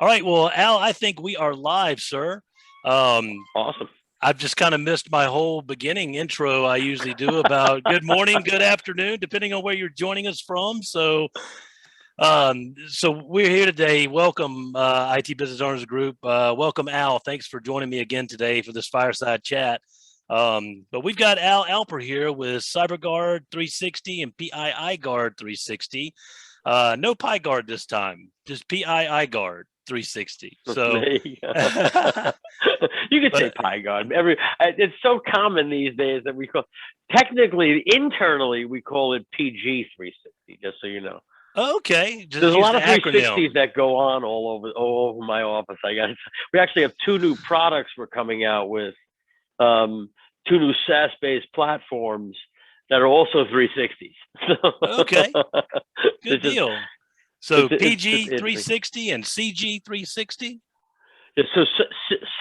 All right. Well, Al, I think we are live, sir. Awesome. I've just kind of missed my whole beginning intro I usually do about good morning, good afternoon, depending on where you're joining us from. So we're here today. Welcome, IT Business Owners Group. Welcome, Al. Thanks for joining me again today for this fireside chat. But we've got Alper here with CyberGuard360 and PIIGaurd360. No PIIGaurd this time, just PIIGaurd360. So you could say PIIGaurd. It's so common these days that we call, technically internally we call it PG360. Just so you know. Okay, there's a lot of 360s that go on all over my office. I guess we actually have two new products we're coming out with, two new SaaS-based platforms that are also 360s. Okay, good deal. So PG360 and CG360. So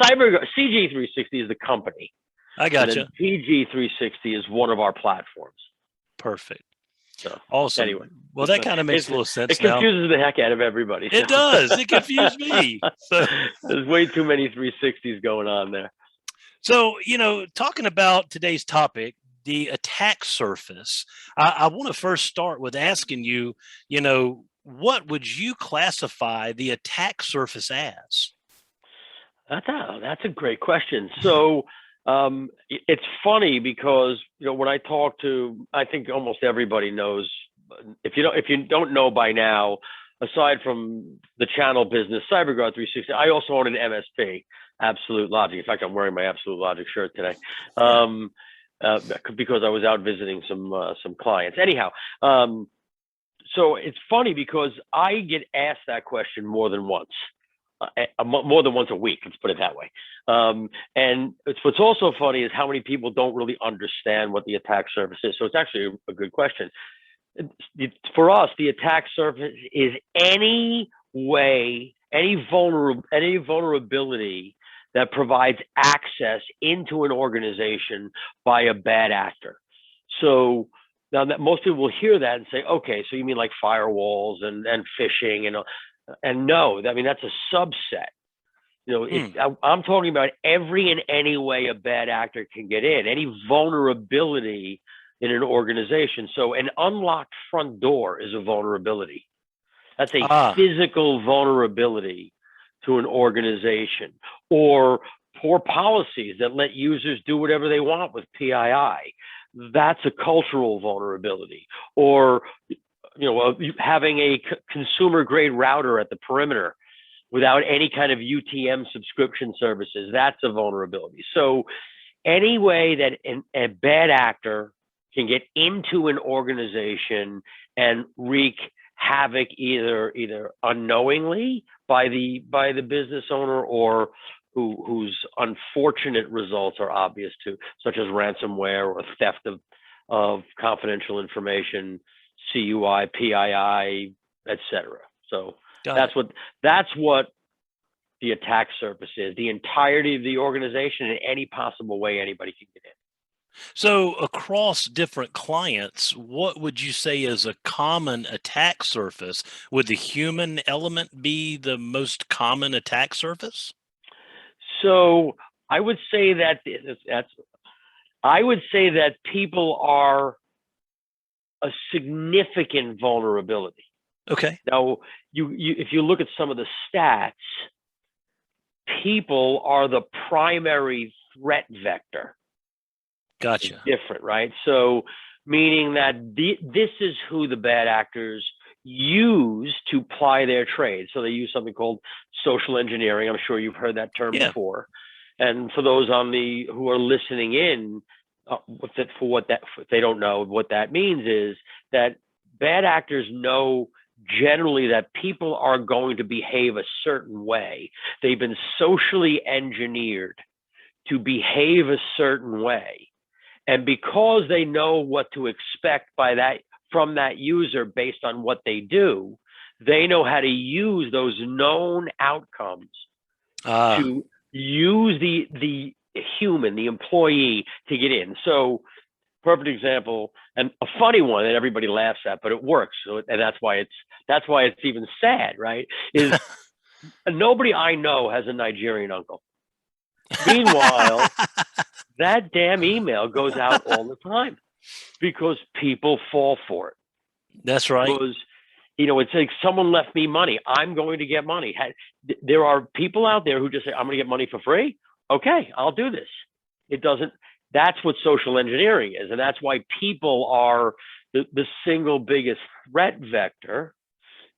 CyberGuard CG360 is the company. I gotcha. PG360 is one of our platforms. Perfect. So awesome. Anyway, well, that kind of makes a little sense. It confuses the heck out of everybody. It does. It confused me. So there's way too many 360s going on there. So, talking about today's topic, the attack surface, I want to first start with asking you, what would you classify the attack surface as? That's a great question. So it's funny because when I talk to, I think almost everybody knows. If you don't know by now, aside from the channel business, CyberGuard360, I also own an MSP, Absolute Logic. In fact, I'm wearing my Absolute Logic shirt today because I was out visiting some clients. Anyhow, so it's funny because I get asked that question more than once. More than once a week, let's put it that way. And what's also funny is how many people don't really understand what the attack surface is. So it's actually a good question. For us, the attack surface is any vulnerability that provides access into an organization by a bad actor. So now that most people will hear that and say, okay, so you mean like firewalls and phishing and no, I mean, that's a subset. I'm talking about every and any way a bad actor can get in, any vulnerability in an organization. So an unlocked front door is a vulnerability. That's a physical vulnerability to an organization, or poor policies that let users do whatever they want with PII. That's a cultural vulnerability. Or having a consumer grade router at the perimeter without any kind of UTM subscription services, that's a vulnerability. So any way that a bad actor can get into an organization and wreak havoc either unknowingly by the business owner or whose unfortunate results are obvious to, such as ransomware or theft of confidential information, CUI, PII, etc. So that's what the attack surface is, the entirety of the organization in any possible way anybody can get in. So across different clients, what would you say is a common attack surface? Would the human element be the most common attack surface? So I would say that people are a significant vulnerability. Okay. Now, if you look at some of the stats, people are the primary threat vector. Gotcha. It's different, right? So meaning that this is who the bad actors use to ply their trade. So they use something called social engineering. I'm sure you've heard that term before. And for those who are listening in, if they don't know what that means, is that bad actors know generally that people are going to behave a certain way. They've been socially engineered to behave a certain way. And because they know what to expect from that user based on what they do, they know how to use those known outcomes to use the human, the employee, to get in. So, perfect example, and a funny one that everybody laughs at, but it works. So, and that's why it's even sad, right? Is Nobody I know has a Nigerian uncle. Meanwhile, that damn email goes out all the time because people fall for it. That's right. Because, it's like someone left me money. I'm going to get money. There are people out there who just say, I'm going to get money for free. Okay, I'll do this. It doesn't, that's what social engineering is. And that's why people are the single biggest threat vector,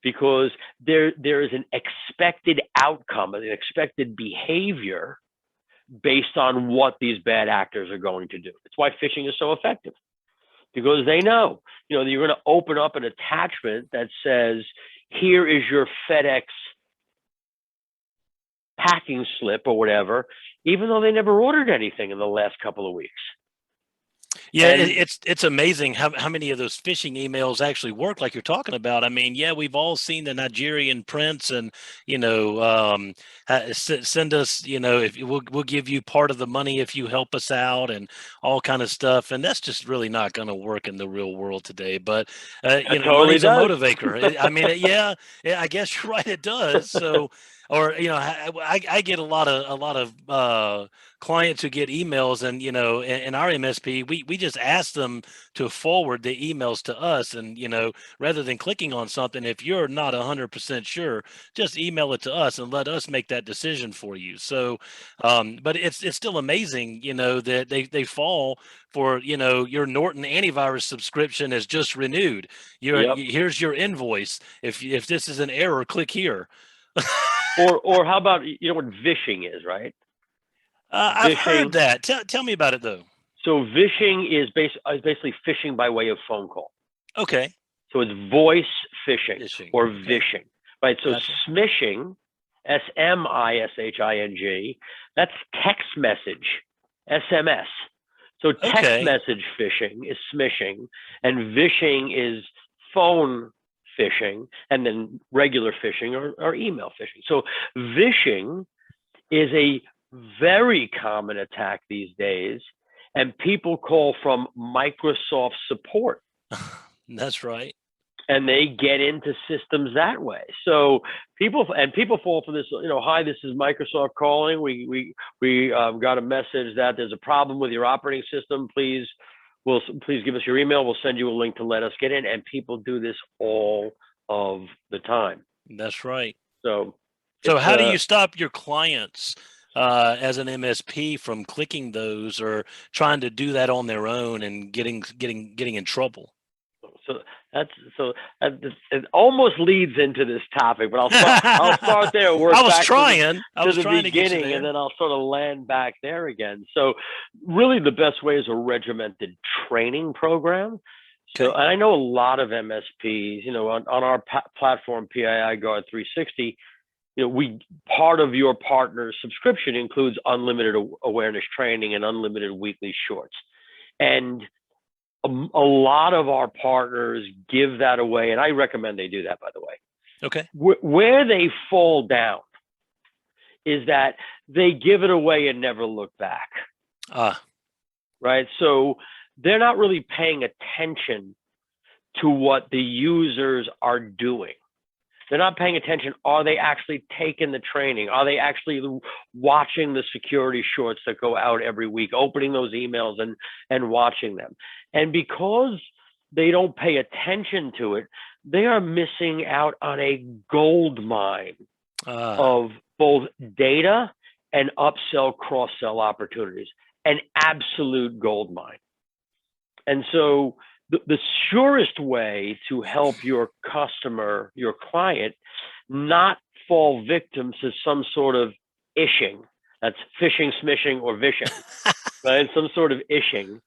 because there is an expected outcome, an expected behavior based on what these bad actors are going to do. That's why phishing is so effective, because they know, you're going to open up an attachment that says, here is your FedEx packing slip or whatever, even though they never ordered anything in the last couple of weeks. Yeah, it's amazing how many of those phishing emails actually work, like you're talking about. I mean, yeah, we've all seen the Nigerian prince, and send us, if we'll give you part of the money if you help us out, and all kind of stuff. And that's just really not going to work in the real world today. But Totally money's does. a motivator. I mean, yeah, I guess you're right. It does. So, or I get a lot of clients who get emails, and in our MSP, we just ask them to forward the emails to us, and rather than clicking on something, if you're not 100% sure, just email it to us and let us make that decision for you. So but it's still amazing that they fall for your Norton antivirus subscription is just renewed. Yep. Here's your invoice. If this is an error, click here. or how about, what vishing is, right? I've heard that. Tell me about it, though. So vishing is basically phishing by way of phone call. Okay. So it's voice phishing or vishing, right? So Gotcha. smishing, SMISHING, that's text message, SMS. So text message phishing is smishing, and vishing is phone phishing, and then regular phishing or email phishing. So vishing is a very common attack these days, and people call from Microsoft support. That's right. And they get into systems that way. So people fall for this. Hi, this is Microsoft calling. We got a message that there's a problem with your operating system. Please give us your email. We'll send you a link to let us get in. And people do this all of the time. That's right. So how do you stop your clients as an MSP from clicking those or trying to do that on their own and getting in trouble? It almost leads into this topic, but I'll start there. Work I was back trying. to the beginning, and then I'll sort of land back there again. So, really, the best way is a regimented training program. So, and I know a lot of MSPs. On our platform, PIIGaurd360. Part of your partner's subscription includes unlimited awareness training and unlimited weekly shorts, and a lot of our partners give that away, and I recommend they do that, by the way. Okay. Where they fall down is that they give it away and never look back. Right? So they're not really paying attention to what the users are doing. They're not paying attention. Are they actually taking the training? Are they actually watching the security shorts that go out every week, opening those emails and watching them? And because they don't pay attention to it, they are missing out on a gold mine of both data and upsell, cross-sell opportunities, an absolute gold mine. And so the surest way to help your customer, your client, not fall victim to some sort of ishing, that's phishing, smishing, or vishing, right? Some sort of ishing,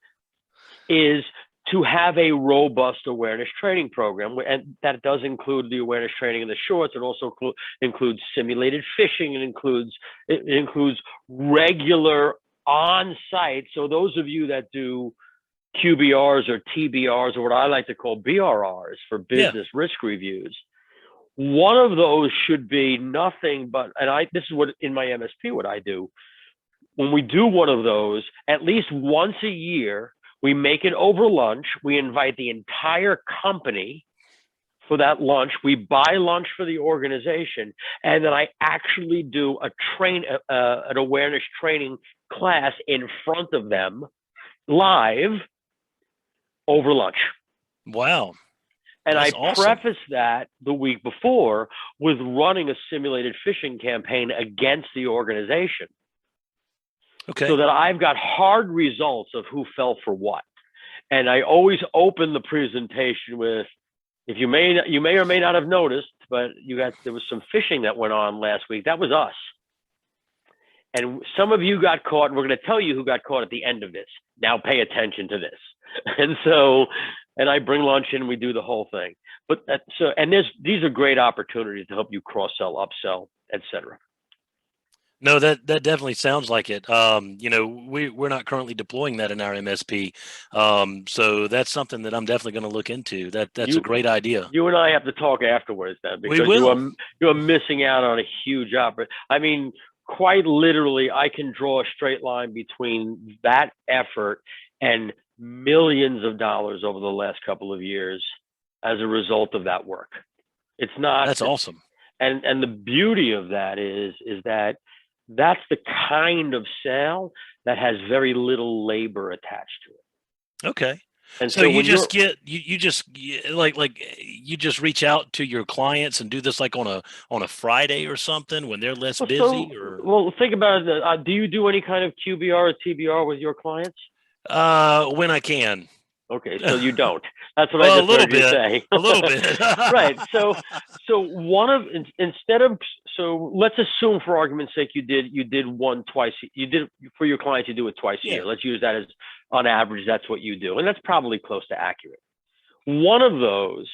is to have a robust awareness training program. And that does include the awareness training in the shorts. It also includes simulated phishing. It includes regular on-site. So those of you that do QBRs or TBRs, or what I like to call BRRs for business risk reviews, one of those should be nothing but, this is what in my MSP, what I do. When we do one of those, at least once a year, we make it over lunch. We invite the entire company for that lunch. We buy lunch for the organization, and then I actually do an awareness training class in front of them live over lunch. Wow. And That's I awesome. preface that the week before with running a simulated phishing campaign against the organization. Okay. So that I've got hard results of who fell for what. And I always open the presentation with, if you may or may not have noticed, but there was some phishing that went on last week. That was us. And some of you got caught, and we're going to tell you who got caught at the end of this. Now pay attention to this. And I bring lunch in, and we do the whole thing. But these are great opportunities to help you cross-sell, upsell, et cetera. No, that definitely sounds like it. We're not currently deploying that in our MSP. So that's something that I'm definitely going to look into. That's a great idea. You and I have to talk afterwards then, because you are missing out on a huge opportunity. I mean, quite literally, I can draw a straight line between that effort and millions of dollars over the last couple of years as a result of that work. It's not. That's awesome. And the beauty of that is that that's the kind of sale that has very little labor attached to it. Okay. And so you just reach out to your clients and do this like on a Friday or something when they're less busy. Well, think about it. Do you do any kind of QBR or TBR with your clients? When I can. Okay, so you don't. That's what I just heard you say. A little bit. Right. So let's assume for argument's sake you did one twice. You did for your clients, you do it twice a year. Let's use that as on average, that's what you do. And that's probably close to accurate. One of those,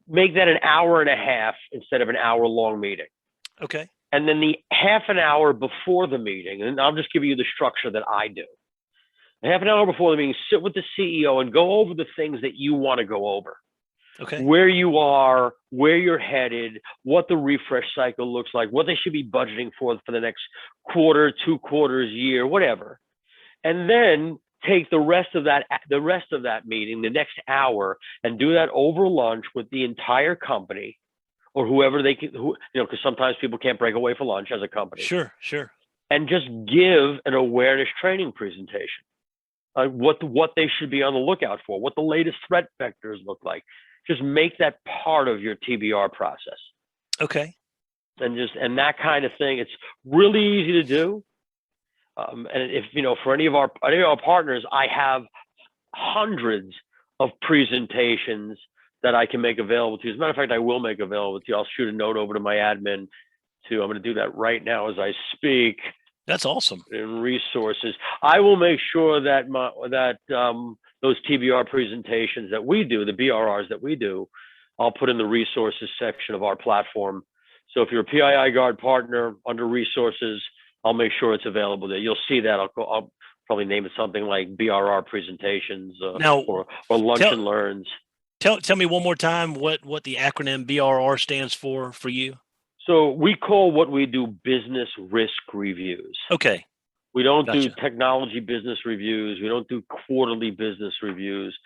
make that an hour and a half instead of an hour-long meeting. Okay. And then the half an hour before the meeting, and I'll just give you the structure that I do. Half an hour before the meeting, sit with the CEO and go over the things that you want to go over. Okay. Where you are, where you're headed, what the refresh cycle looks like, what they should be budgeting for the next quarter, 2 quarters, year, whatever. And then take the rest of that meeting, the next hour, and do that over lunch with the entire company or whoever they can, because sometimes people can't break away for lunch as a company. Sure. And just give an awareness training presentation. What they should be on the lookout for, what the latest threat vectors look like. Just make that part of your TBR process. Okay. And that kind of thing, it's really easy to do. And if for any of our partners, I have hundreds of presentations that I can make available to you. As a matter of fact, I will make available to you. I'll shoot a note over to my admin I'm going to do that right now as I speak. That's awesome. In resources, I will make sure that those TBR presentations that we do, the BRRs that we do, I'll put in the resources section of our platform. So if you're a PIIGuard partner under resources, I'll make sure it's available there. You'll see that. I'll probably name it something like BRR presentations or lunch and learns. Tell me one more time what the acronym BRR stands for you. So we call what we do business risk reviews. Okay. We don't do technology business reviews. We don't do quarterly business reviews.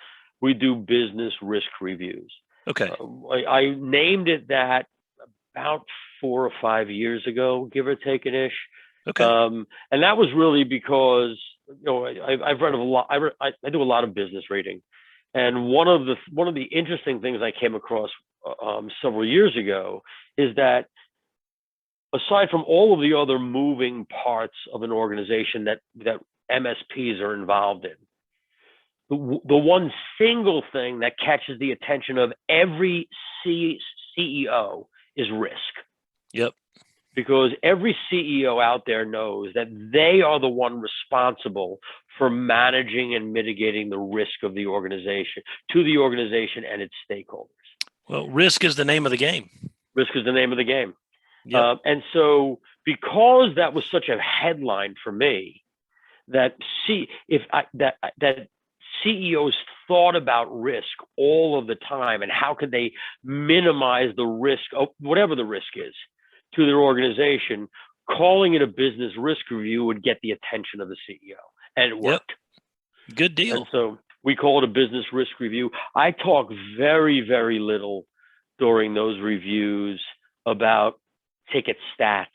We do business risk reviews. Okay. I named it that about 4 or 5 years ago, give or take an ish. Okay. And that was really because I've read a lot. I do a lot of business reading, and one of the interesting things I came across several years ago is that, aside from all of the other moving parts of an organization that MSPs are involved in, the one single thing that catches the attention of every CEO is risk. Yep. Because every CEO out there knows that they are the one responsible for managing and mitigating the risk of the organization to the organization and its stakeholders. Well, risk is the name of the game. Risk is the name of the game. Yep. And so, because that was such a headline for me, that CEOs thought about risk all of the time and how could they minimize the risk of whatever the risk is to their organization, calling it a business risk review would get the attention of the CEO, and it worked. Yep. Good deal. And so We call it a business risk review. I talk very, very little during those reviews about ticket stats.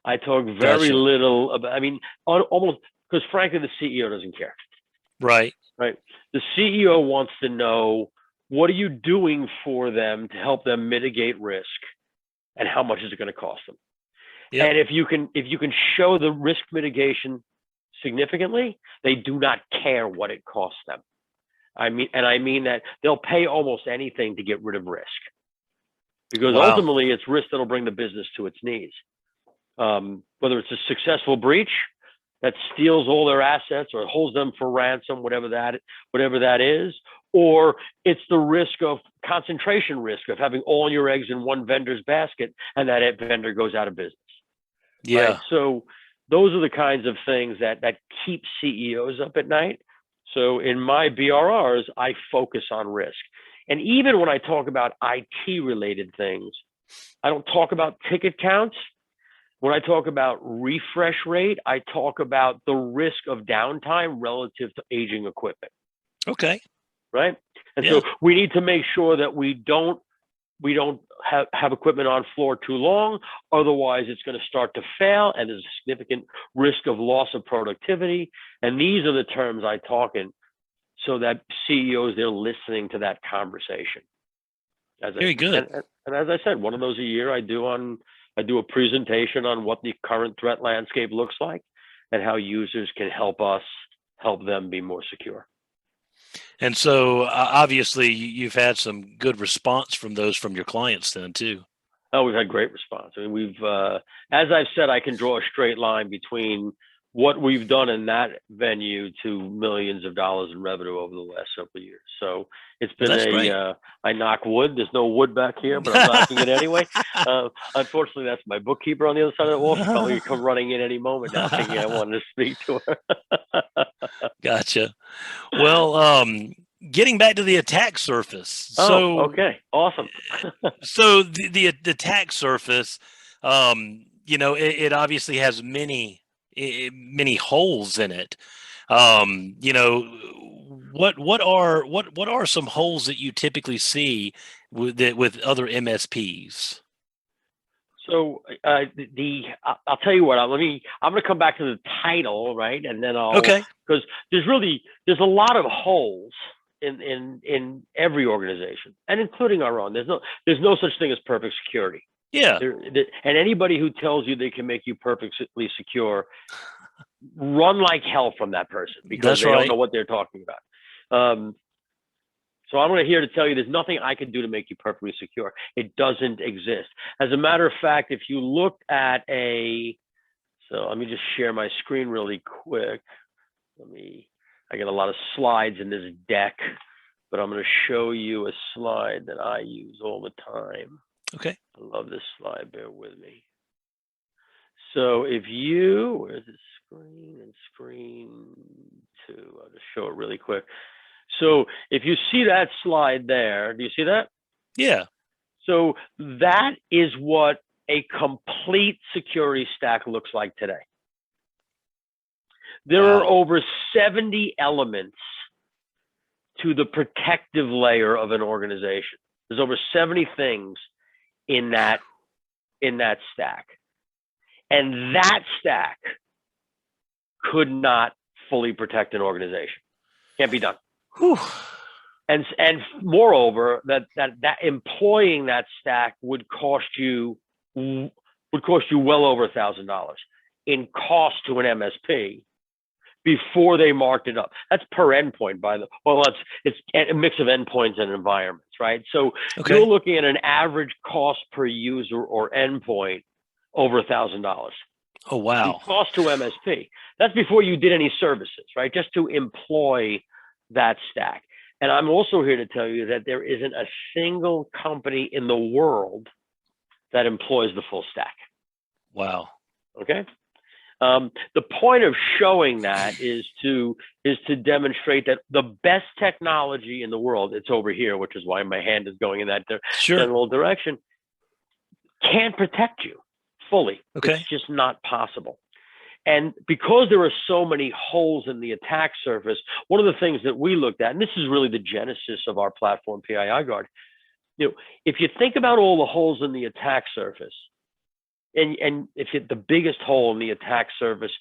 I talk very little about, I mean, almost, because frankly, the CEO doesn't care. Right. Right. The CEO wants to know, what are you doing for them to help them mitigate risk, and how much is it going to cost them? Yep. And if you can show the risk mitigation significantly, they do not care what it costs them. I mean that they'll pay almost anything to get rid of risk, because ultimately it's risk that'll bring the business to its knees. Whether it's a successful breach that steals all their assets or holds them for ransom, whatever that is, or it's the risk of concentration risk of having all your eggs in one vendor's basket and that vendor goes out of business. Yeah. Right? So those are the kinds of things that keep CEOs up at night. So in my BRRs, I focus on risk. And even when I talk about IT related things, I don't talk about ticket counts. When I talk about refresh rate, I talk about the risk of downtime relative to aging equipment. Okay. Right. And so we need to make sure that we don't have equipment on floor too long. Otherwise, it's going to start to fail, and there's a significant risk of loss of productivity. And these are the terms I talk in, so that CEOs, they're listening to that conversation. Very good. And as I said, one of those a year I do a presentation on what the current threat landscape looks like and how users can help them be more secure. And so obviously you've had some good response from your clients then too. Oh, we've had great response. I mean, as I've said, I can draw a straight line between what we've done in that venue to millions of dollars in revenue over the last several years. So it's been I knock wood. There's no wood back here, but I'm knocking it anyway. Unfortunately, that's my bookkeeper on the other side of the wall. She'll probably come running in any moment now, thinking I wanted to speak to her. Gotcha. Well, getting back to the attack surface. So, okay, awesome. So the attack surface, it obviously has many holes in it. What are some holes that you typically see with other MSPs? So I'll tell you what. I'm going to come back to the title, right, and then because there's a lot of holes in every organization, and including our own. There's no such thing as perfect security. Yeah. And anybody who tells you they can make you perfectly secure, run like hell from that person, because they don't know what they're talking about. So I'm here to tell you there's nothing I can do to make you perfectly secure. It doesn't exist. As a matter of fact, if you looked at so let me just share my screen really quick. I get a lot of slides in this deck, but I'm going to show you a slide that I use all the time. Okay. I love this slide. Bear with me. So where's the screen and screen 2? I'll just show it really quick. So if you see that slide there, do you see that? Yeah. So that is what a complete security stack looks like today. There are over 70 elements to the protective layer of an organization. There's over 70 things in that stack. And that stack could not fully protect an organization. Can't be done. Whew. And moreover, that employing that stack would cost you well over $1,000 in cost to an MSP before they marked it up. That's per endpoint, it's a mix of endpoints and environments, right? So you're looking at an average cost per user or endpoint over $1,000. Oh, wow. The cost to MSP. That's before you did any services, right? Just to employ that stack. And I'm also here to tell you that there isn't a single company in the world that employs the full stack. Wow. Okay. The point of showing that is to demonstrate that the best technology in the world, it's over here, which is why my hand is going in that general direction, can't protect you fully. Okay. It's just not possible. And because there are so many holes in the attack surface, one of the things that we looked at, and this is really the genesis of our platform, PIIGaurd, if you think about all the holes in the attack surface, and if the biggest hole in the attack surface,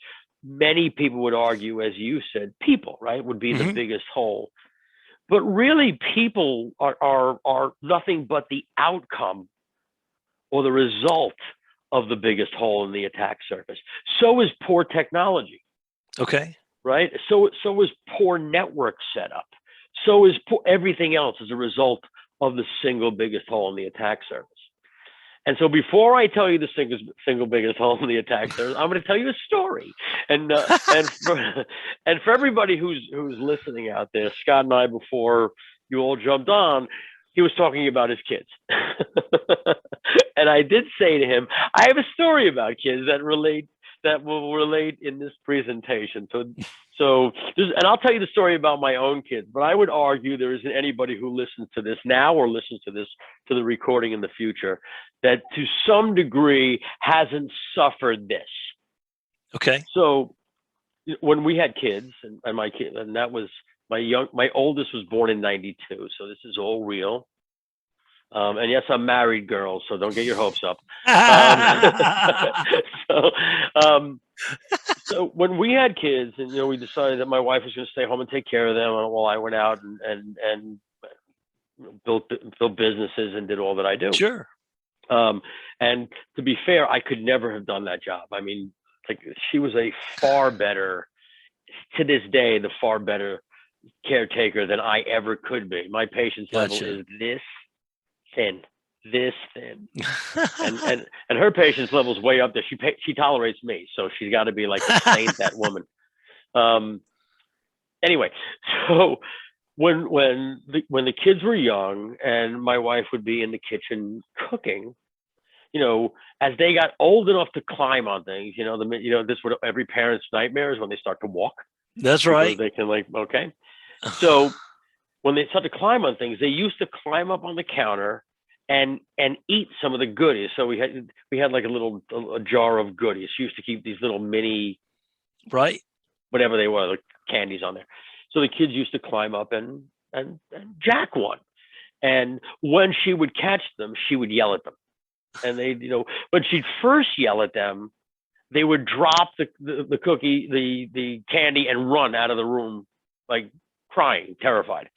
many people would argue, as you said, people, right, would be the biggest hole. But really, people are nothing but the outcome or the result of the biggest hole in the attack surface. So is poor technology. Okay. Right? So is poor network setup. So is everything else as a result of the single biggest hole in the attack surface. And so before I tell you the single biggest hole in the attack surface, I'm going to tell you a story. And for everybody who's listening out there, Scott and I, before you all jumped on, he was talking about his kids. And I did say to him, I have a story about kids that will relate in this presentation. And I'll tell you the story about my own kids, but I would argue there isn't anybody who listens to this now or listens to the recording in the future that to some degree hasn't suffered this. Okay. So when we had kids and my kid, and that was my oldest was born in 92. So this is all real. And yes, I'm married, girls, so don't get your hopes up. So when we had kids, and we decided that my wife was going to stay home and take care of them while I went out and built businesses and did all that I do. Sure. And to be fair, I could never have done that job. I mean, like, she was a far better, to this day, the far better caretaker than I ever could be. My patience level is this thin. And her patience level is way up there. She tolerates me, so she's got to be like a saint, that woman. Anyway, so when the kids were young and my wife would be in the kitchen cooking, as they got old enough to climb on things, this would every parent's nightmare is when they start to walk. That's right. They can okay. So when they start to climb on things, they used to climb up on the counter and eat some of the goodies. So we had like a jar of goodies. She used to keep these little mini, right, whatever they were, like candies on there. So the kids used to climb up and jack one. And when she would catch them, she would yell at them. And they, when she'd first yell at them, they would drop the cookie, the candy, and run out of the room, like crying, terrified.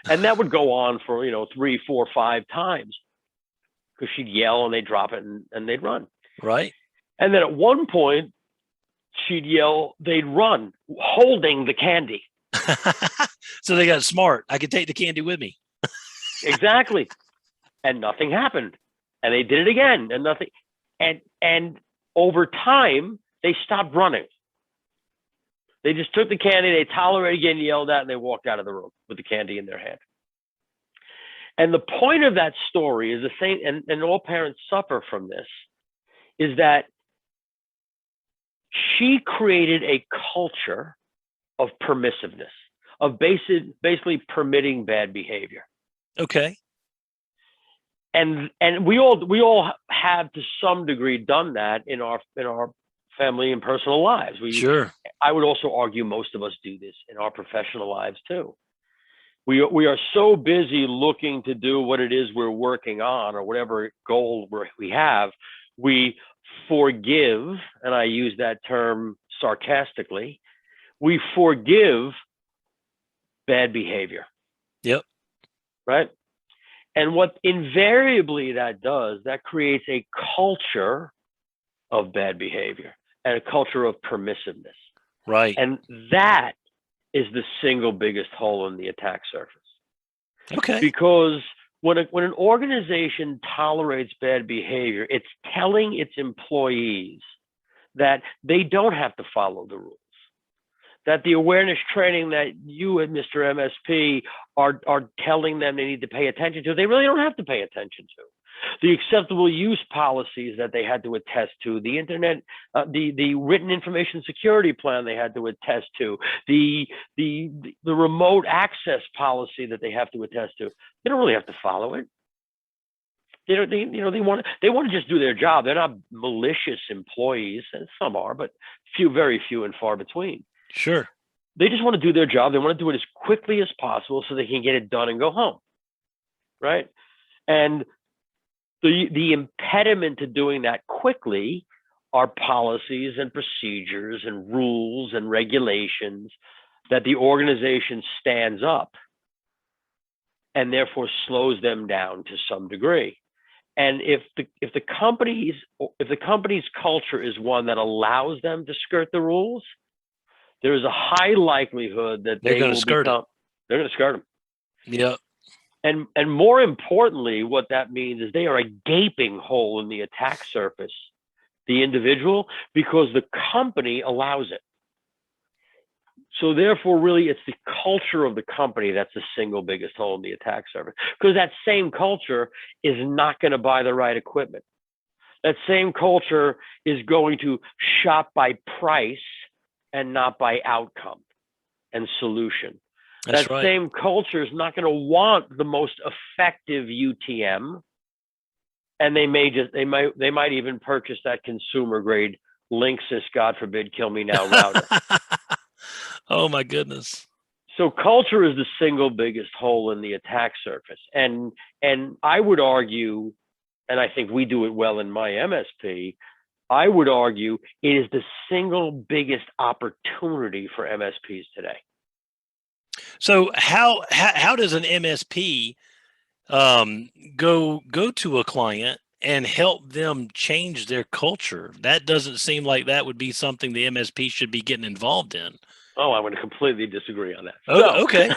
And that would go on for 3, 4, 5 times, because she'd yell and they'd drop it and they'd run. Right. And then at one point, she'd yell, they'd run, holding the candy. So they got smart. I could take the candy with me. Exactly. And nothing happened. And they did it again, and nothing. And over time, they stopped running. They just took the candy, they tolerated again, yelled at, and they walked out of the room with the candy in their hand. And the point of that story is the same, and all parents suffer from this, is that she created a culture of permissiveness, of basically permitting bad behavior. Okay. And we all have to some degree done that in our family and personal lives. Sure. I would also argue most of us do this in our professional lives too. We are so busy looking to do what it is we're working on, or whatever goal we have, we forgive, and I use that term sarcastically, we forgive bad behavior. Yep. Right? And what invariably that does, that creates a culture of bad behavior and a culture of permissiveness. Right. And that is the single biggest hole in the attack surface. Okay. Because when an organization tolerates bad behavior, it's telling its employees that they don't have to follow the rules, that the awareness training that you and Mr. MSP are telling them they need to pay attention to, they really don't have to pay attention to. The acceptable use policies that they had to attest to, the internet, the written information security plan they had to attest to, the remote access policy that they have to attest to, they don't really have to follow it. They want to just do their job. They're not malicious employees, and some are, but very few and far between. Sure. They just want to do their job. They want to do it as quickly as possible so they can get it done and go home, right? And the impediment to doing that quickly are policies and procedures and rules and regulations that the organization stands up and therefore slows them down to some degree. And if the company's culture is one that allows them to skirt the rules, there is a high likelihood that they're going to skirt them. They're going to skirt them. Yeah. And more importantly, what that means is they are a gaping hole in the attack surface, the individual, because the company allows it. So therefore, really, it's the culture of the company that's the single biggest hole in the attack surface, because that same culture is not going to buy the right equipment. That same culture is going to shop by price and not by outcome and solution. That's that right. Same culture is not going to want the most effective UTM, and they might even purchase that consumer grade Linksys, God forbid, kill me now router. Oh my goodness. So culture is the single biggest hole in the attack surface, and I would argue, and I think we do it well in my MSP, I would argue it is the single biggest opportunity for MSPs today. So how does an MSP go to a client and help them change their culture? That doesn't seem like that would be something the MSP should be getting involved in. Oh, I'm going to completely disagree on that. Oh, okay.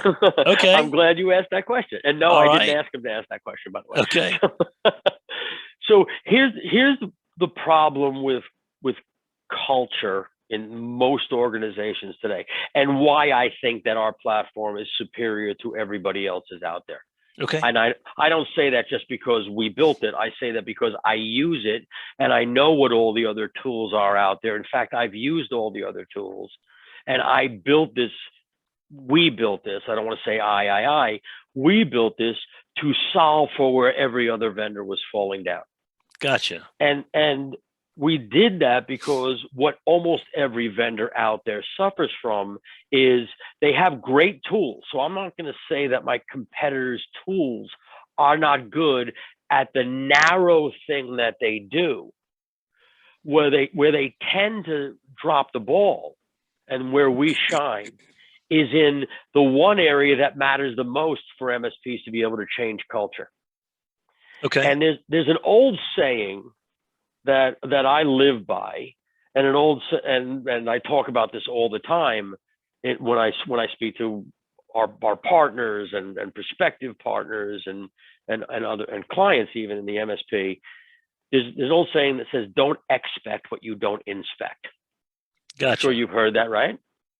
Okay. I'm glad you asked that question. And no, I didn't ask him to ask that question, by the way. Okay. So here's the problem with culture in most organizations today, and why I think that our platform is superior to everybody else's out there. Okay. And I don't say that just because we built it. I say that because I use it and I know what all the other tools are out there. In fact, I've used all the other tools, and I built this. We built this. I don't want to say I. We built this to solve for where every other vendor was falling down. Gotcha. And we did that because what almost every vendor out there suffers from is they have great tools. So I'm not going to say that my competitors' tools are not good at the narrow thing that they do. Where they tend to drop the ball and where we shine is in the one area that matters the most for MSPs to be able to change culture. Okay. And there's an old saying that I live by, and I talk about this all the time when I speak to our partners and prospective partners and clients even in the MSP. There's an old saying that says, "Don't expect what you don't inspect." Gotcha. I'm sure you've heard that, right?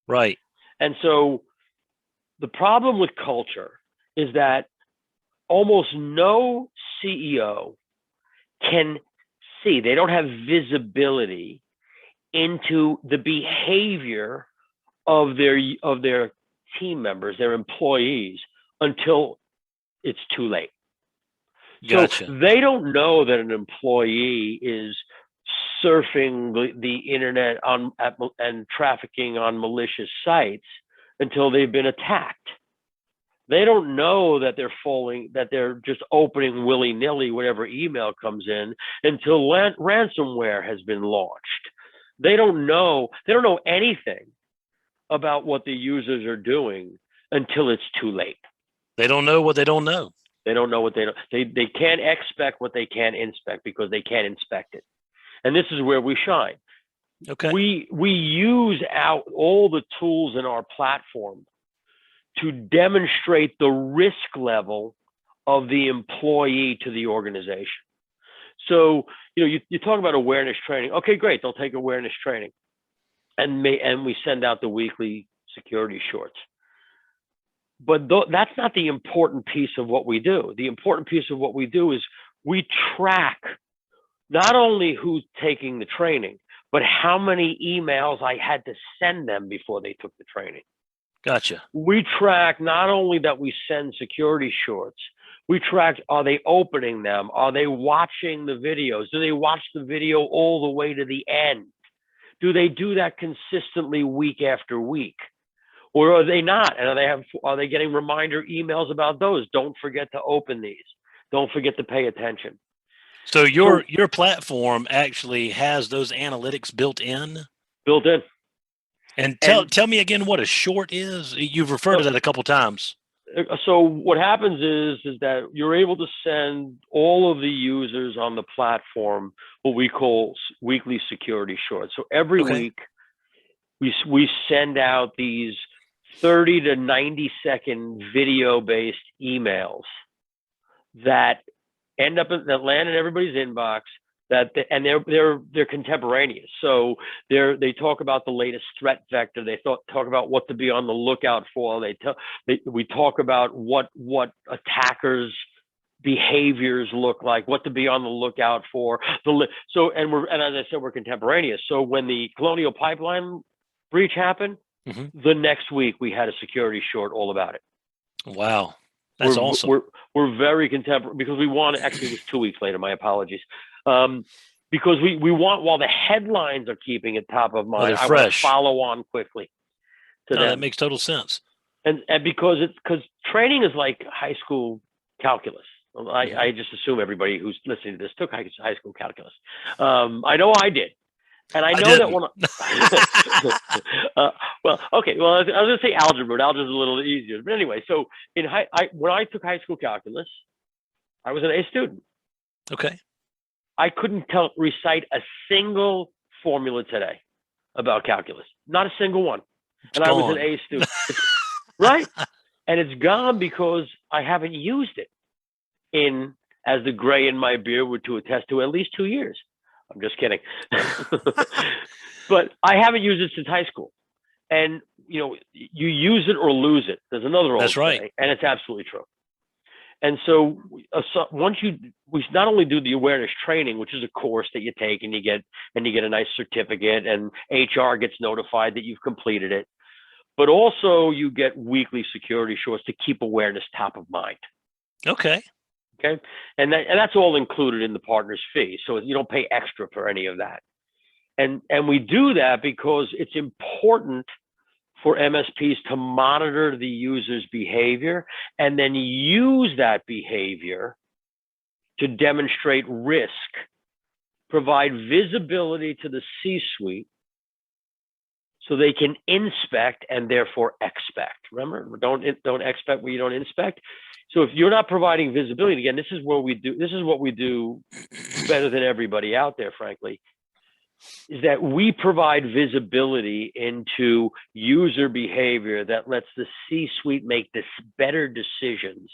Right. And so the problem with culture is that almost no CEO can see, they don't have visibility into the behavior of their team members, their employees, until it's too late. Gotcha. So they don't know that an employee is surfing the internet and trafficking on malicious sites until they've been attacked. They don't know that they're just opening willy-nilly whatever email comes in until ransomware has been launched. They don't know anything about what the users are doing until it's too late. They don't know what they don't know. They don't know what they don't. They can't expect what they can't inspect because they can't inspect it. And this is where we shine. Okay. We use out all the tools in our platform to demonstrate the risk level of the employee to the organization. So, you talk about awareness training. Okay, great. They'll take awareness training, and we send out the weekly security shorts. But that's not the important piece of what we do. The important piece of what we do is we track not only who's taking the training, but how many emails I had to send them before they took the training. Gotcha. We track not only that we send security shorts, We tracked, are they opening them? Are they watching the videos? Do they watch the video all the way to the end? Do they do that consistently week after week? Or are they not? And are they getting reminder emails about those? Don't forget to open these. Don't forget to pay attention. So your platform actually has those analytics built in? Built in. And tell me again what a short is. You've referred to that a couple times. So what happens is that you're able to send all of the users on the platform what we call weekly security shorts. So every week we send out these 30 to 90-second video-based emails that that land in everybody's inbox. And they're contemporaneous. So they talk about the latest threat vector. They talk about what to be on the lookout for. We talk about what attackers' behaviors look like, what to be on the lookout for. And as I said, we're contemporaneous. So when the Colonial Pipeline breach happened, the next week we had a security short all about it. Wow. That's awesome. We're very contemporary because we want, actually it was 2 weeks later, my apologies. Because we want, while the headlines are keeping it top of mind, I want to follow on quickly to them. That makes total sense. And because training is like high school calculus. I just assume everybody who's listening to this took high school calculus. I know I did. And I know that when well, okay. Well, I was going to say algebra, but algebra is a little easier. But anyway, so when I took high school calculus, I was an A student. Okay. I couldn't recite a single formula today about calculus, not a single one. And I was an A student, right? And it's gone because I haven't used it as the gray in my beard would to attest to, at least 2 years. I'm just kidding. But I haven't used it since high school. And, you use it or lose it. There's another old saying, and it's absolutely true. And so we not only do the awareness training, which is a course that you take and you get a nice certificate and HR gets notified that you've completed it, but also you get weekly security shorts to keep awareness top of mind. Okay. And that's all included in the partner's fee. So you don't pay extra for any of that. And we do that because it's important for MSPs to monitor the user's behavior and then use that behavior to demonstrate risk, provide visibility to the C-suite so they can inspect and therefore expect. Remember, don't expect what you don't inspect. So if you're not providing visibility, again, this is what we do better than everybody out there, frankly, is that we provide visibility into user behavior that lets the C-suite make better decisions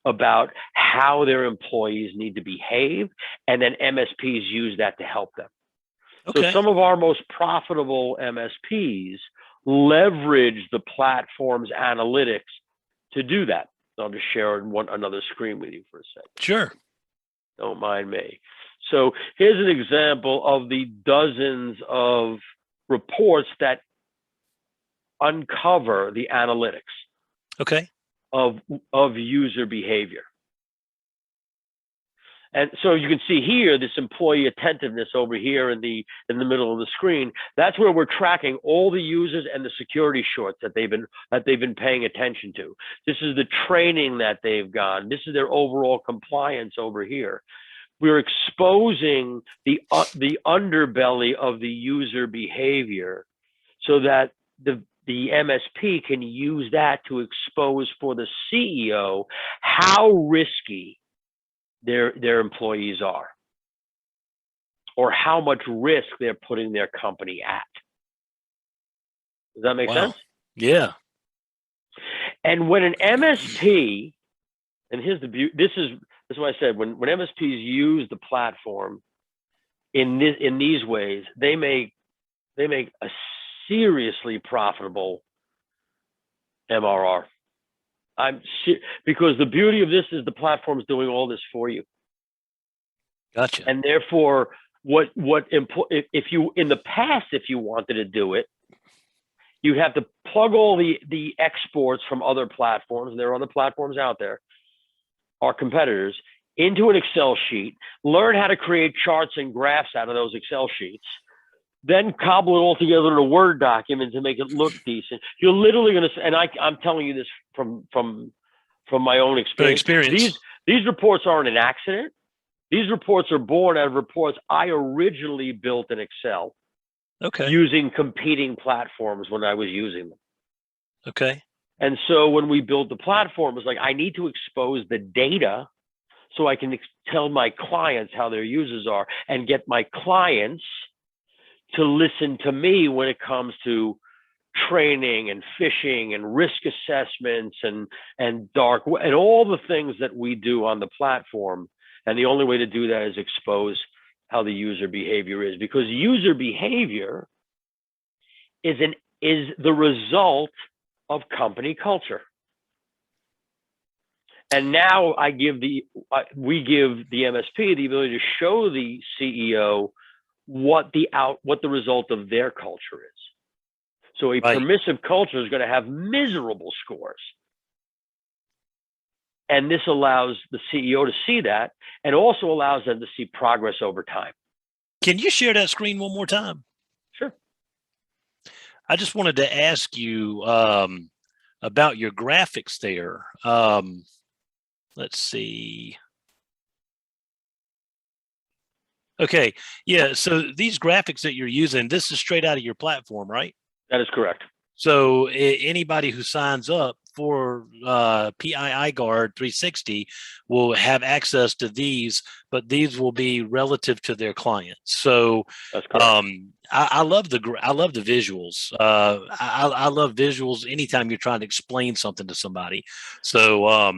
about how their employees need to behave, and then MSPs use that to help them. Okay. So some of our most profitable MSPs leverage the platform's analytics to do that. I'll just share another screen with you for a second. Sure. Don't mind me. So here's an example of the dozens of reports that uncover the analytics of user behavior. And so you can see here this employee attentiveness over here in the middle of the screen. That's where we're tracking all the users and the security shorts that they've been paying attention to. This is the training that they've gotten. This is their overall compliance over here. We're exposing the underbelly of the user behavior so that the MSP can use that to expose for the CEO how risky their employees are, or how much risk they're putting their company at. Does that make sense? Yeah. And when an MSP, and here's the beauty, this is what I said, when MSPs use the platform in these ways, they make a seriously profitable MRR. Because the beauty of this is the platform is doing all this for you. Gotcha. And therefore, if you in the past, if you wanted to do it, you'd have to plug all the exports from other platforms, and there are other platforms out there, our competitors, into an Excel sheet, learn how to create charts and graphs out of those Excel sheets, then cobble it all together in a Word document to make it look decent. You're literally going to, and I'm telling you this from my own experience. These reports aren't an accident. These reports are born out of reports I originally built in Excel. Okay. Using competing platforms when I was using them. Okay. And so when we built the platform, it's like, I need to expose the data so I can tell my clients how their users are and get my clients to listen to me when it comes to training and phishing and risk assessments and dark and all the things that we do on the platform. And the only way to do that is expose how the user behavior is, because user behavior is the result of company culture. And now we give the MSP the ability to show the CEO what the result of their culture is. So a permissive culture is going to have miserable scores. And this allows the CEO to see that, and also allows them to see progress over time. Can you share that screen one more time? Sure. I just wanted to ask you about your graphics there. Let's see. Okay. Yeah. So these graphics that you're using, this is straight out of your platform, right? That is correct. So anybody who signs up for PIIGaurd360 will have access to these, but these will be relative to their clients. So that's correct. I love the visuals. I love visuals anytime you're trying to explain something to somebody. So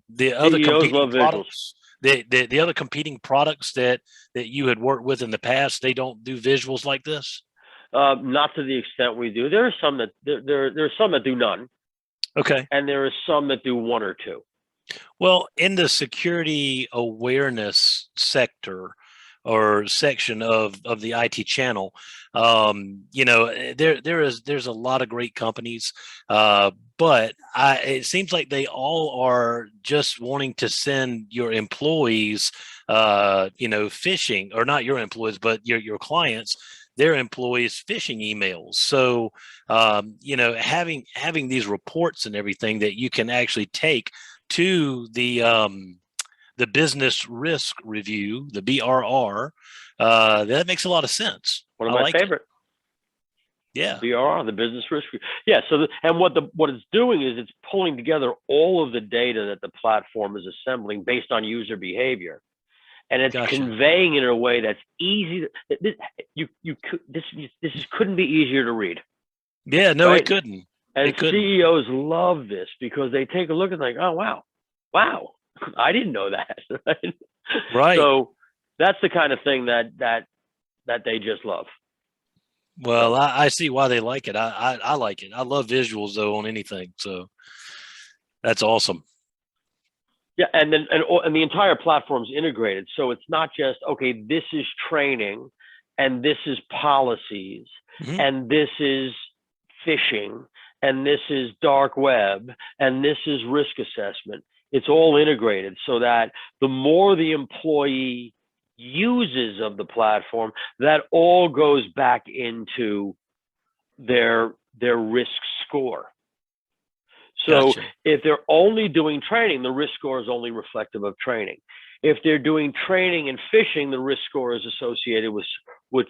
the other competing products, the other competing products that you had worked with in the past, they don't do visuals like this. Not to the extent we do. There are some that there are some that do none. Okay. And there are some that do one or two. Well, in the security awareness sector or section of the IT channel, there's a lot of great companies, but it seems like they all are just wanting to send your employees, phishing, or not your employees, but your clients, their employees phishing emails. So, having these reports and everything that you can actually take to the business risk review, the BRR, that makes a lot of sense. One of my favorite. Yeah. BRR, the business risk review. Yeah. So, what it's doing is it's pulling together all of the data that the platform is assembling based on user behavior. And it's conveying it in a way that's easy. This couldn't be easier to read. Yeah, no, right? It couldn't. And CEOs love this because they take a look and like, oh wow, I didn't know that. Right. So that's the kind of thing that they just love. Well, I see why they like it. I like it. I love visuals though on anything. So that's awesome. Yeah, and the entire platform's integrated. So it's not just, okay, this is training, and this is policies, and this is phishing, and this is dark web, and this is risk assessment. It's all integrated so that the more the employee uses of the platform, that all goes back into their risk score. So if they're only doing training, the risk score is only reflective of training. If they're doing training and phishing, the risk score is associated with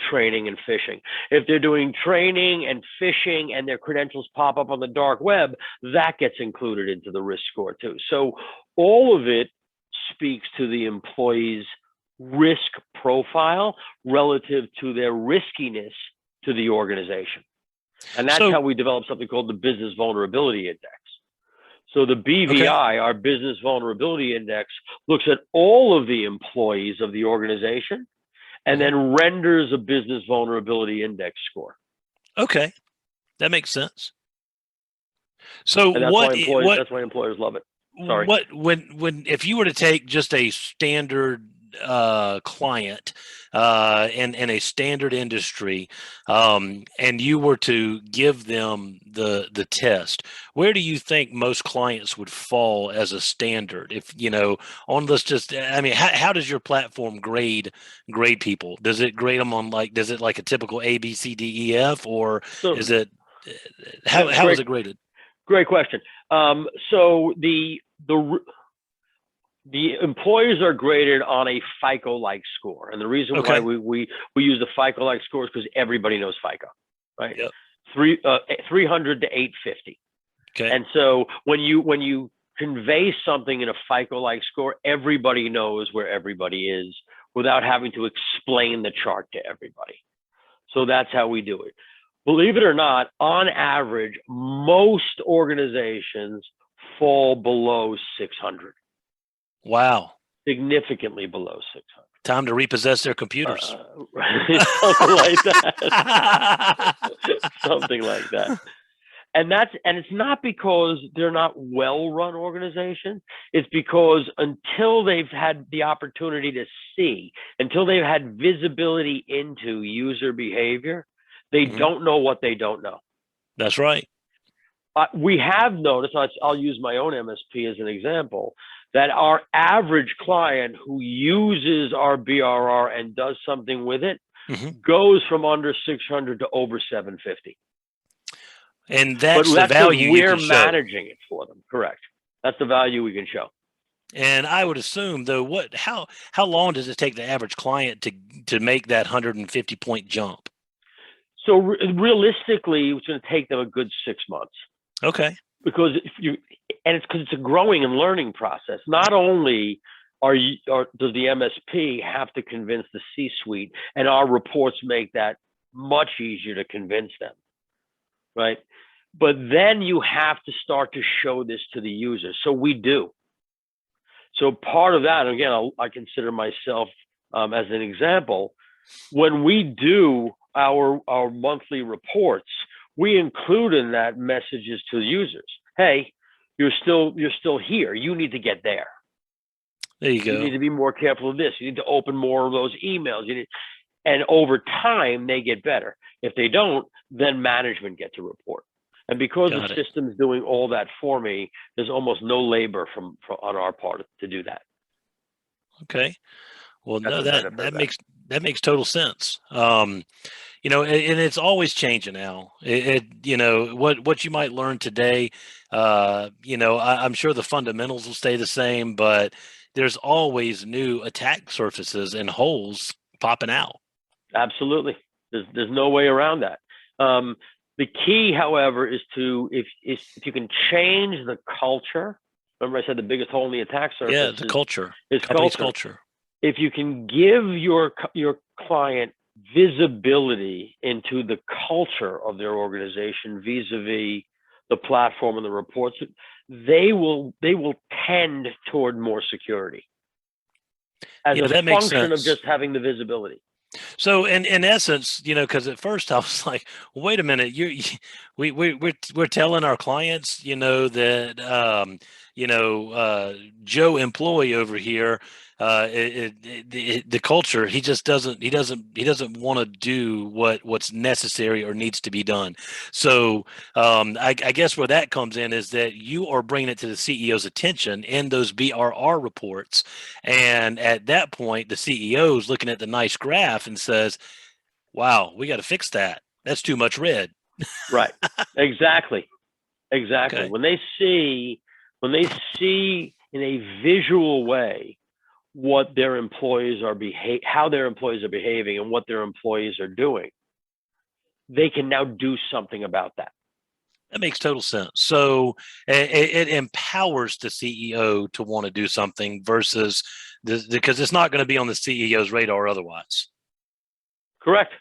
training and phishing. If they're doing training and phishing and their credentials pop up on the dark web, that gets included into the risk score too. So all of it speaks to the employee's risk profile relative to their riskiness to the organization. And that's how we develop something called the Business Vulnerability Index. So the BVI, our Business Vulnerability Index, looks at all of the employees of the organization and then renders a Business Vulnerability Index score. Okay, that makes sense. So that's why employers love it. Sorry. When if you were to take just a standard client in a standard industry, and you were to give them the test, where do you think most clients would fall as a standard? If on let's just, I mean, how does your platform grade people? Does it grade them on does it like a typical A, B, C, D, E, F, or So is it how is it graded? great question. So the employees are graded on a FICO-like score, and the reason why we use the FICO-like score is because everybody knows FICO, right? Yep. 300 to 850. Okay. And so when you convey something in a FICO-like score, everybody knows where everybody is without having to explain the chart to everybody. So that's how we do it. Believe it or not, on average, most organizations fall below 600. Wow. Significantly below 600. Time to repossess their computers. Something like that. Something like that. And it's not because they're not well-run organizations. It's because until they've had the opportunity to see, until they've had visibility into user behavior, they don't know what they don't know. That's right. We have noticed, I'll use my own MSP as an example, that our average client who uses our BRR and does something with it goes from under 600 to over 750. And that's the value we're managing it for them. Correct. That's the value we can show. And I would assume, though, how long does it take the average client to make that 150-point jump? So realistically, it's going to take them a good 6 months. Okay. Because it's a growing and learning process. Not only does the MSP have to convince the C-suite, and our reports make that much easier to convince them, right? But then you have to start to show this to the user. So we do. So part of that, again, I consider myself as an example. When we do our monthly reports, we include in that messages to users. Hey, you're still here. You need to get there. There you go. You need to be more careful of this. You need to open more of those emails. And over time, they get better. If they don't, then management gets a report. And because the system's doing all that for me, there's almost no labor on our part to do that. Okay. Well, no, that makes total sense. And it's always changing now. What you might learn today, I'm sure the fundamentals will stay the same, but there's always new attack surfaces and holes popping out. Absolutely. There's no way around that. The key, however, is if you can change the culture. Remember I said the biggest hole in the attack surface? Yeah, the culture. Is culture. If you can give your client visibility into the culture of their organization vis-a-vis the platform and the reports, they will tend toward more security as a function of just having the visibility. So in essence, because at first I was like, well, wait a minute, we're telling our clients, that Joe employee over here, the culture, he doesn't want to do what's necessary or needs to be done. So I guess where that comes in is that you are bringing it to the CEO's attention in those BRR reports, and at that point, the CEO is looking at the nice graph and says, "Wow, we got to fix that. That's too much red." Right. Exactly. Okay. When they see in a visual way what their employees are how their employees are behaving and what their employees are doing, they can now do something about that. That makes total sense. So it empowers the CEO to want to do something versus because it's not going to be on the CEO's radar otherwise. Correct.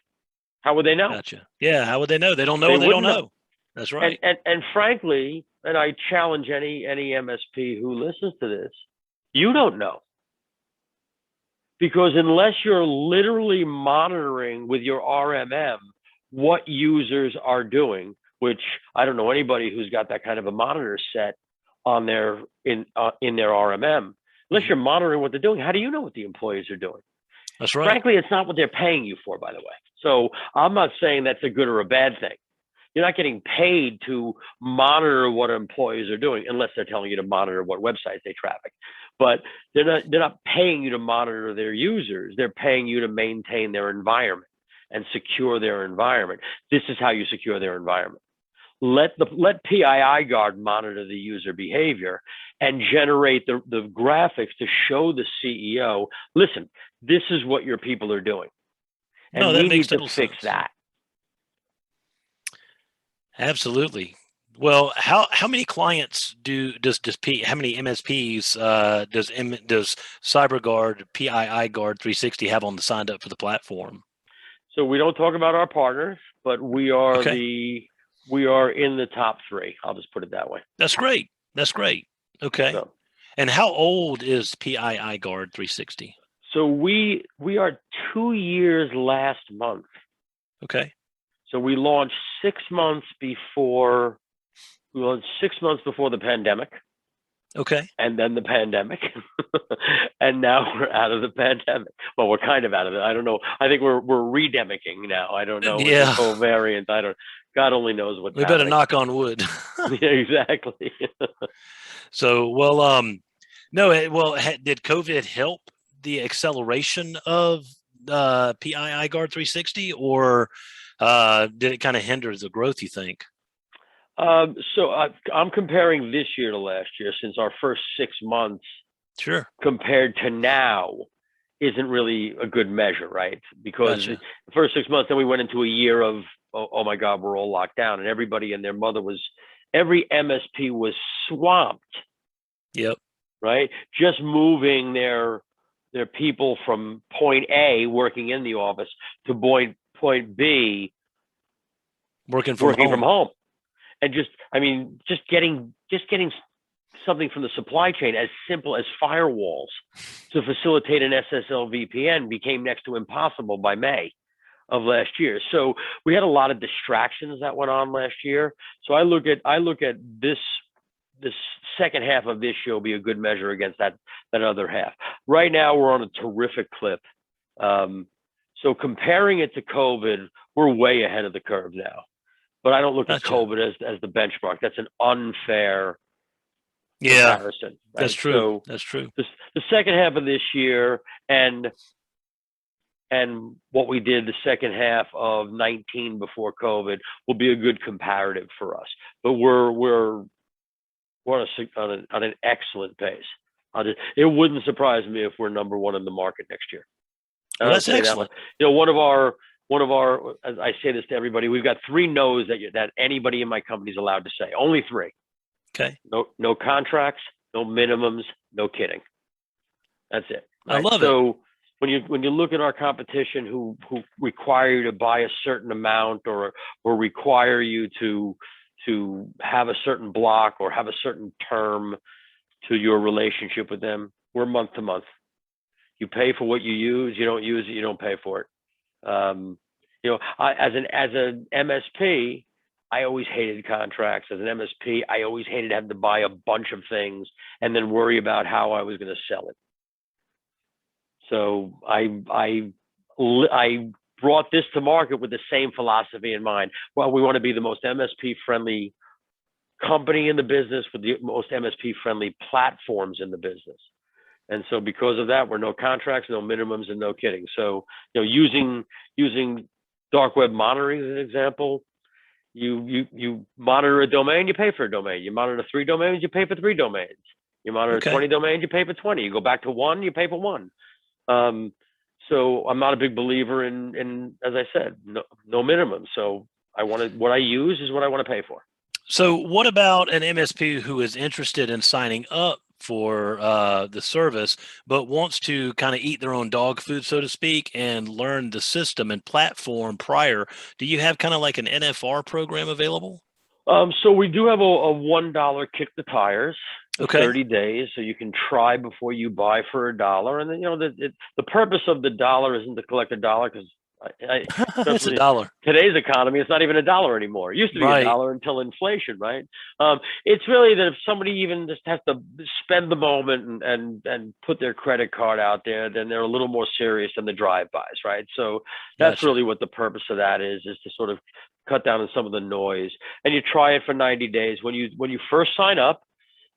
How would they know? Gotcha. Yeah. How would they know? They don't know. They don't know. That's right. And frankly, and I challenge any MSP who listens to this, you don't know. Because unless you're literally monitoring with your RMM what users are doing, which I don't know anybody who's got that kind of a monitor set on in their RMM, Unless you're monitoring what they're doing, how do you know what the employees are doing? That's right. Frankly, it's not what they're paying you for, by the way. So I'm not saying that's a good or a bad thing. You're not getting paid to monitor what employees are doing, unless they're telling you to monitor what websites they traffic. But they're not paying you to monitor their users. They're paying you to maintain their environment and secure their environment. This is how you secure their environment. Let PIIGuard monitor the user behavior and generate the graphics to show the CEO, listen, this is what your people are doing. And we need to fix that. Absolutely. Well, how many clients how many MSPs does PIIGaurd360 have on the signed up for the platform? So we don't talk about our partners, but we are we are in the top 3. I'll just put it that way. That's great. That's great. Okay. So, and how old is PIIGaurd360? So we are 2 years last month. Okay. So we launched 6 months before the pandemic. Okay. And then the pandemic. And now we're out of the pandemic. Well, we're kind of out of it. I don't know. I think we're redemicing now. I don't know. Yeah. The whole variant. God only knows what's happening. Better knock on wood. Yeah, exactly. So, well, did COVID help the acceleration of PIIGaurd360, or did it kind of hinder the growth, you think? So I'm comparing this year to last year, since our first 6 months compared to now isn't really a good measure, right? Because the first 6 months, then we went into a year of, oh my God, we're all locked down, and everybody and their mother every MSP was swamped. Yep. Right? Just moving their people from point A, working in the office, to point B, working from home. And just getting something from the supply chain as simple as firewalls to facilitate an SSL VPN became next to impossible by May of last year. So we had a lot of distractions that went on last year. So I look at this second half of this year will be a good measure against that other half. Right now we're on a terrific clip. So comparing it to COVID, we're way ahead of the curve now. But I don't look at COVID as the benchmark. That's an unfair comparison. Right? That's true. So that's true. The second half of this year and what we did the second half of 19 before COVID will be a good comparative for us. But we're on an excellent pace. It wouldn't surprise me if we're number 1 in the market next year. Well, that's excellent. One of our, as I say this to everybody, we've got 3 no's that anybody in my company is allowed to say. Only 3. Okay. No contracts, no minimums, no kidding. That's it. Right? I love it. So when you look at our competition, who require you to buy a certain amount or require you to have a certain block or have a certain term to your relationship with them, we're month to month. You pay for what you use. You don't use it, you don't pay for it. As an MSP, I always hated contracts. As an MSP, I always hated having to buy a bunch of things and then worry about how I was going to sell it. So I brought this to market with the same philosophy in mind. Well, we want to be the most MSP-friendly company in the business with the most MSP-friendly platforms in the business. And so because of that, we're no contracts, no minimums, and no kidding. So, using dark web monitoring as an example, you monitor a domain, you pay for a domain. You monitor 3 domains, you pay for 3 domains. You monitor 20 domains, you pay for 20. You go back to 1, you pay for 1. So I'm not a big believer in as I said, no minimum. So what I use is what I want to pay for. So what about an MSP who is interested in signing up for the service, but wants to kind of eat their own dog food, so to speak, and learn the system and platform prior? Do you have kind of like an NFR program available? So we do have a $1 kick the tires for 30 days. So you can try before you buy for $1. And then, the purpose of the $1 isn't to collect $1, because It's a Especially dollar. today's economy, it's not even a dollar anymore. It used to be a Right. dollar until inflation, right? It's really that if somebody even just has to spend the moment and put their credit card out there, then they're a little more serious than the drive-bys, right? So that's Gotcha. really what the purpose of that is to sort of cut down on some of the noise. And you try it for 90 days. When you first sign up,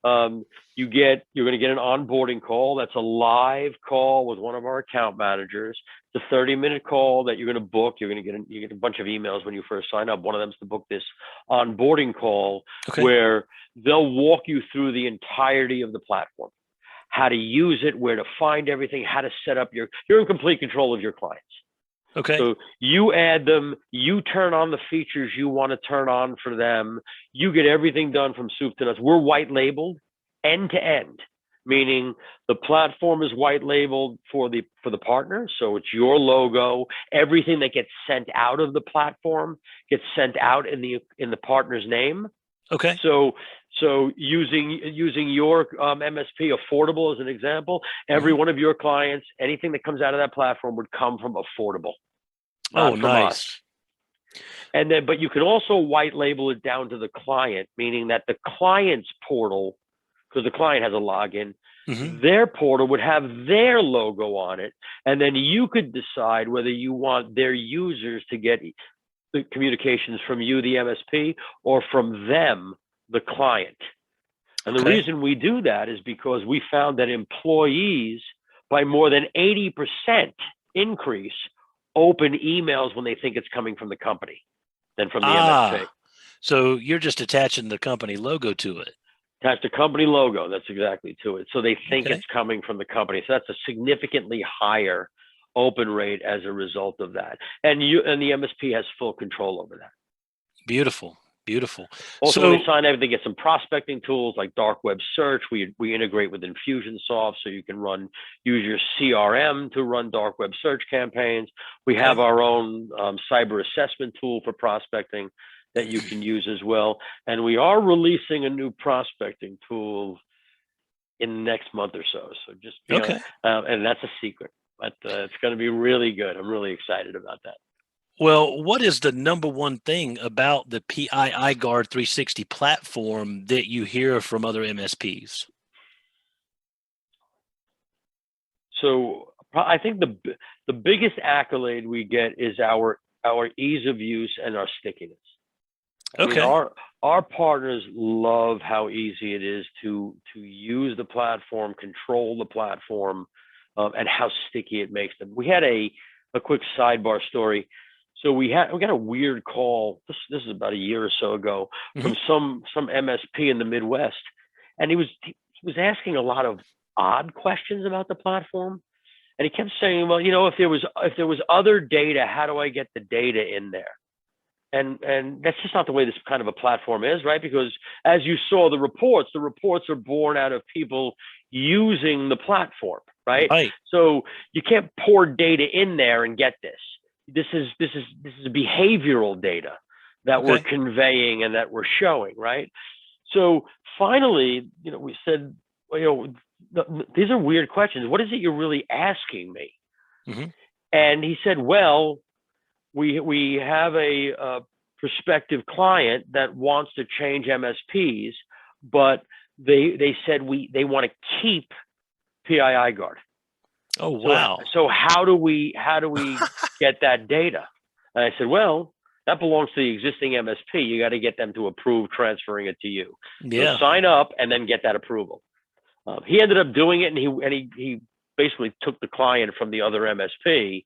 you're going to get an onboarding call. That's a live call with one of our account managers. It's a 30-minute call that you're going to book. You get a bunch of emails when you first sign up. One of them is to book this onboarding call, Okay. where they'll walk you through the entirety of the platform, how to use it, where to find everything, how to set up you're in complete control of your clients. Okay. So you add them, you turn on the features you want to turn on for them. You get everything done from soup to nuts. We're white labeled end to end, meaning the platform is white labeled for the partner. So it's your logo. Everything that gets sent out of the platform gets sent out in the partner's name. Okay. So using your MSP Affordable as an example, every one of your clients, anything that comes out of that platform would come from Affordable, not from nice. us. And then, but you can also white label it down to the client, meaning that the client's portal, because the client has a login, their portal would have their logo on it, and then you could decide whether you want their users to get the communications from you, the MSP, or from them, the client. And the reason we do that is because we found that employees, by more than 80% increase, open emails when they think it's coming from the company than from the MSP. So you're just attaching the company logo to it. Attach the company logo, that's exactly to it. So they think it's coming from the company. So that's a significantly higher open rate as a result of that. And the MSP has full control over that. Beautiful. Also, when they sign up, they get some prospecting tools like dark web search. We integrate with Infusionsoft, so you can use your CRM to run dark web search campaigns. We have our own cyber assessment tool for prospecting that you can use as well. And we are releasing a new prospecting tool in the next month or so. So just and that's a secret, but it's going to be really good. I'm really excited about that. Well, what is the number one thing about the PIIGaurd360 platform that you hear from other MSPs? So I think the biggest accolade we get is our ease of use and our stickiness. I mean, our partners love how easy it is to use the platform, control the platform, and how sticky it makes them. We had a quick sidebar story. So we got a weird call. This is about a year or so ago from some MSP in the Midwest, and he was asking a lot of odd questions about the platform, and he kept saying, "Well, if there was other data, how do I get the data in there?" And that's just not the way this kind of a platform is, right? Because as you saw the reports are born out of people using the platform, right? So you can't pour data in there and get this. This is behavioral data that we're conveying and that we're showing, right? So finally, we said, these are weird questions. What is it you're really asking me? And he said, well, we have a prospective client that wants to change MSPs, but they said they want to keep PIIGaurd. Oh, wow. So how do we get that data? And I said, well, that belongs to the existing MSP. You got to get them to approve transferring it to you. So sign up and then get that approval. He ended up doing it, and he basically took the client from the other MSP.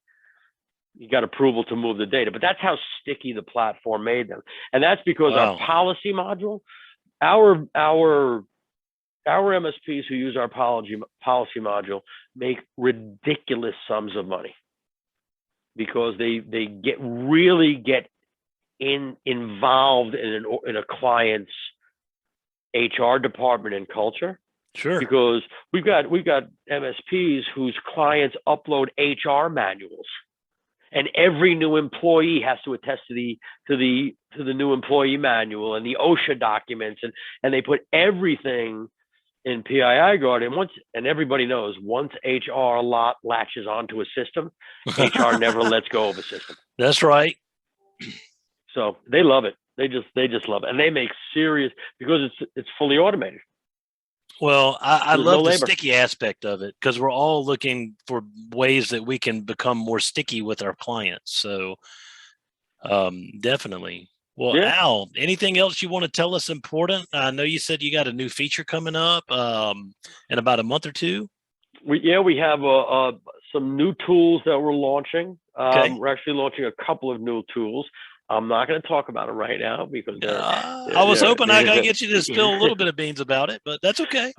He got approval to move the data, but that's how sticky the platform made them. And that's because our policy module, our MSPs who use our policy module make ridiculous sums of money because they really get involved in a client's HR department and culture. Sure. Because we've got MSPs whose clients upload HR manuals, and every new employee has to attest to the new employee manual and the OSHA documents, and they put everything in PIIGaurd, and everybody knows once HR latches onto a system, HR never lets go of a system. That's right. So they love it. They just love it, and they make serious, because it's fully automated. Well, I love the labor. sticky aspect of it, because we're all looking for ways that we can become more sticky with our clients. So definitely. Well, Yeah. Al, anything else you want to tell us important? I know you said you got a new feature coming up in about a month or two. We have some new tools that we're launching. Okay. We're actually launching a couple of new tools. I'm not going to talk about them right now because I was hoping I could get you to spill a little bit of beans about it, but that's okay.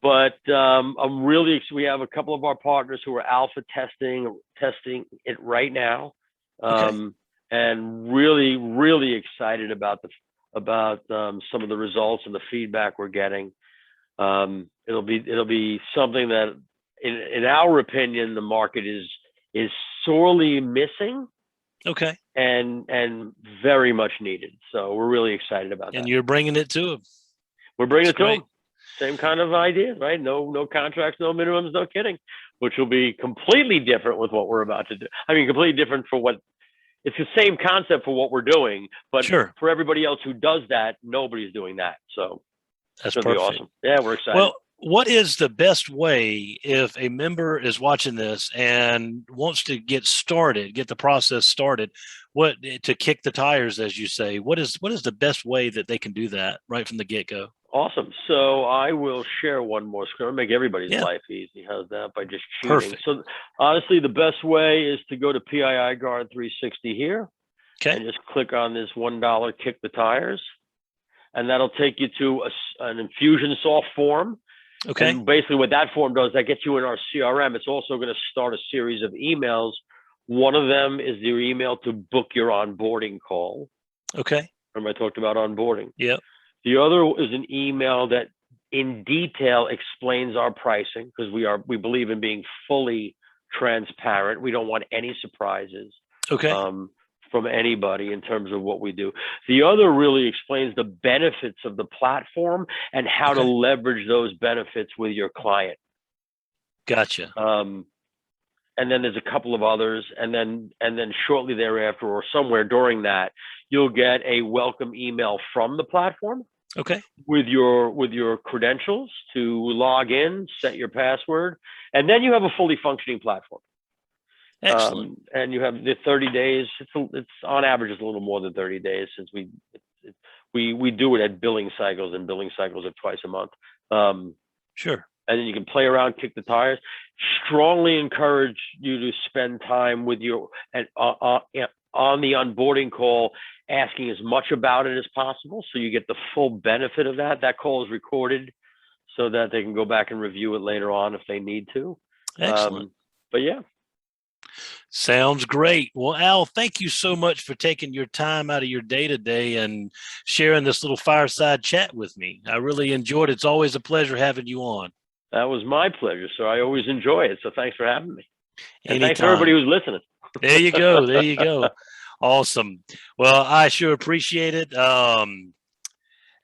But I'm really, we have a couple of our partners who are alpha testing it right now, and really excited about some of the results and the feedback we're getting. It'll be something that, in our opinion, the market is sorely missing. Okay. And very much needed. So we're really excited about that. And you're bringing it to them. We're bringing it to them. Same kind of ideas, right? No contracts, no minimums, no kidding, which will be completely different with what we're about to do. I mean, completely different for what, it's the same concept for what we're doing, but for everybody else who does that, nobody's doing that. So that's going to be awesome. Yeah, we're excited. Well, what is the best way if a member is watching this and wants to get the process started, to kick the tires, as you say? What is the best way that they can do that right from the get-go? Awesome. So I will share one more screen. I'll make everybody's life easy. How's that? By just cheating. Perfect. So honestly, the best way is to go to PIIGaurd360 here, and just click on this $1 kick the tires, and that'll take you to an Infusionsoft form. Okay. And basically what that form does, that gets you in our CRM. It's also going to start a series of emails. One of them is your email to book your onboarding call. Okay. Remember I talked about onboarding? Yep. The other is an email that in detail explains our pricing, because we believe in being fully transparent. We don't want any surprises. Okay. From anybody in terms of what we do. The other really explains the benefits of the platform and how to leverage those benefits with your client. Gotcha. And then there's a couple of others, and then shortly thereafter, or somewhere during that, you'll get a welcome email from the platform. Okay. With your credentials to log in, set your password, and then you have a fully functioning platform. Excellent. And you have the 30 days. It's on average, it's a little more than 30 days, since we do it at billing cycles, and billing cycles of twice a month. Sure. And then you can play around, kick the tires. Strongly encourage you to spend time with on the onboarding call, asking as much about it as possible, so you get the full benefit of that. That call is recorded so that they can go back and review it later on if they need to. Excellent. But yeah. Sounds great. Well, Al, thank you so much for taking your time out of your day today and sharing this little fireside chat with me. I really enjoyed it. It's always a pleasure having you on. That was my pleasure, sir. I always enjoy it. So thanks for having me. And anytime. Thanks for everybody who's listening. There you go. There you go. Awesome. Well, I sure appreciate it.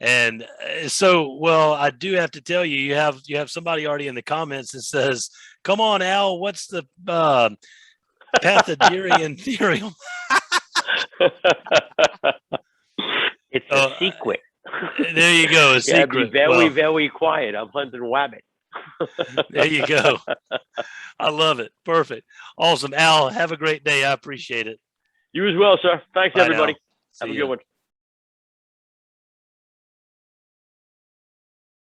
And so, well, I do have to tell you, you have somebody already in the comments that says, "Come on, Al, what's the Pythagorean theorem?" It's a secret. There you go. A secret. Be very, very quiet. I'm hunting rabbit. There you go. I love it. Perfect. Awesome. Al, have a great day. I appreciate it. You as well, sir. Thanks, everybody. Have a good one.